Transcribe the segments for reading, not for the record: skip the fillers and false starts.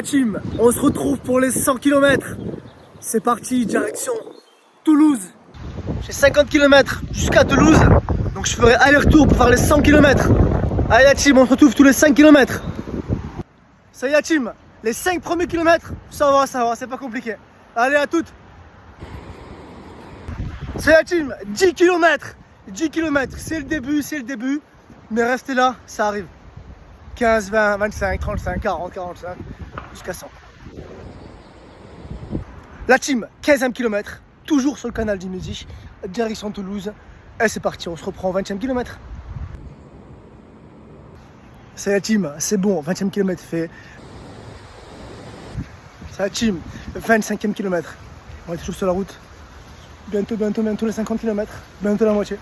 la team, on se retrouve pour les 100 km. C'est parti, direction Toulouse. J'ai 50 km jusqu'à Toulouse, donc je ferai aller-retour pour faire les 100 km. Allez la team, on se retrouve tous les 5 km. Ça y est la team, les 5 premiers kilomètres, ça va, c'est pas compliqué. Allez à toutes. C'est la team, 10 km. 10 km, c'est le début, mais restez là, ça arrive. 15, 20, 25, 35, 40, 45, jusqu'à 100. La team, 15e kilomètre, toujours sur le canal d'Imedi, direction Toulouse. Et c'est parti, on se reprend au 20e kilomètre. C'est la team, c'est bon, 20e kilomètre fait. C'est la team, 25e kilomètre. On est toujours sur la route. Bientôt les 50 km, bientôt la moitié.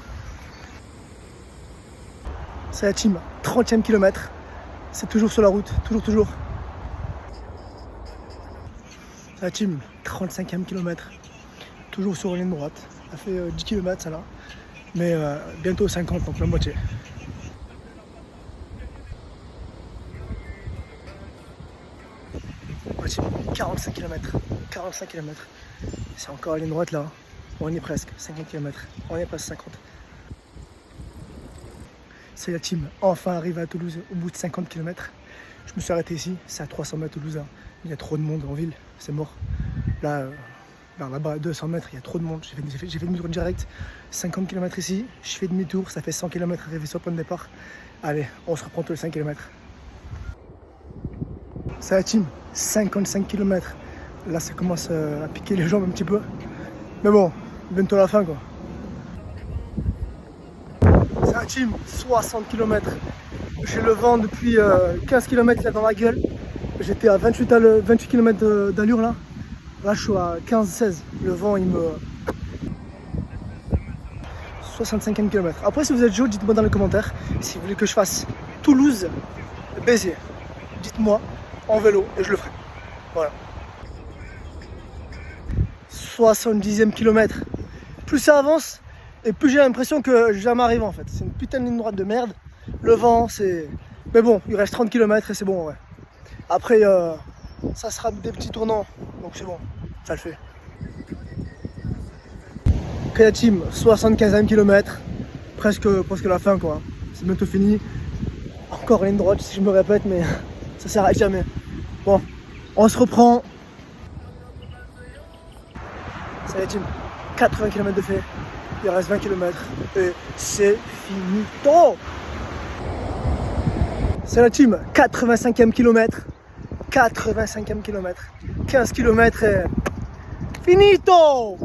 C'est la team, 30e kilomètre. C'est toujours sur la route, toujours. C'est la team, 35e kilomètre. Toujours sur une ligne droite. Ça fait 10 km ça là. Mais bientôt 50, donc la moitié. La team, 45 km. 45 km. C'est encore la ligne droite là. On y est presque, 50 km. On y est presque 50. C'est la team, enfin arrivé à Toulouse au bout de 50 km. Je me suis arrêté ici, c'est à 300 mètres Toulouse. Hein. Il y a trop de monde en ville, c'est mort. Là, là-bas à 200 mètres, il y a trop de monde. J'ai fait demi-tour direct, 50 km ici, je fais demi-tour, ça fait 100 km arrivé sur le point de départ. Allez, on se reprend tous les 5 km. C'est la team, 55 km. Là, ça commence à piquer les jambes un petit peu. Mais bon, bientôt la fin quoi. C'est la team, 60 km. J'ai le vent depuis 15 km là dans la gueule. J'étais à 28 km d'allure là. Là je suis à 15-16. Le vent il me... 65e km. Après si vous êtes chaud, dites-moi dans les commentaires. Si vous voulez que je fasse Toulouse, Béziers, dites-moi en vélo et je le ferai. Voilà. 70e kilomètre. Plus ça avance et plus j'ai l'impression que jamais arrive en fait. C'est une putain de ligne droite de merde. Le vent c'est... Mais bon, il reste 30 km et c'est bon ouais. Après ça sera des petits tournants. Donc c'est bon, ça le fait. Ok la team, 75e kilomètre. Presque la fin quoi. C'est bientôt fini. Encore ligne droite si je me répète mais ça s'arrête jamais. Bon, on se reprend. C'est la team, 80 km de fait, il reste 20 km et c'est finito. C'est la team, 85e kilomètre, 85e kilomètre, 15 km et finito.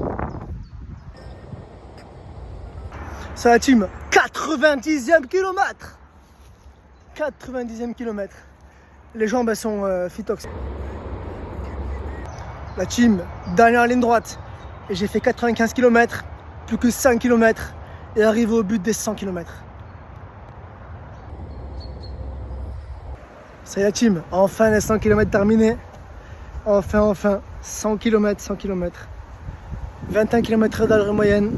C'est la team, 90e kilomètre, 90e kilomètre. Les jambes elles sont fitox. La team, dernière ligne droite. Et j'ai fait 95 km, plus que 5 km et arrivé au but des 100 km. C'est la team, enfin les 100 km terminés. Enfin, 100 km. 21 km d'allure moyenne,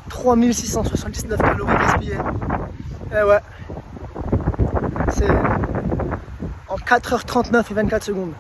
3679 calories gaspillées. Et ouais, c'est en 4h39 et 24 secondes.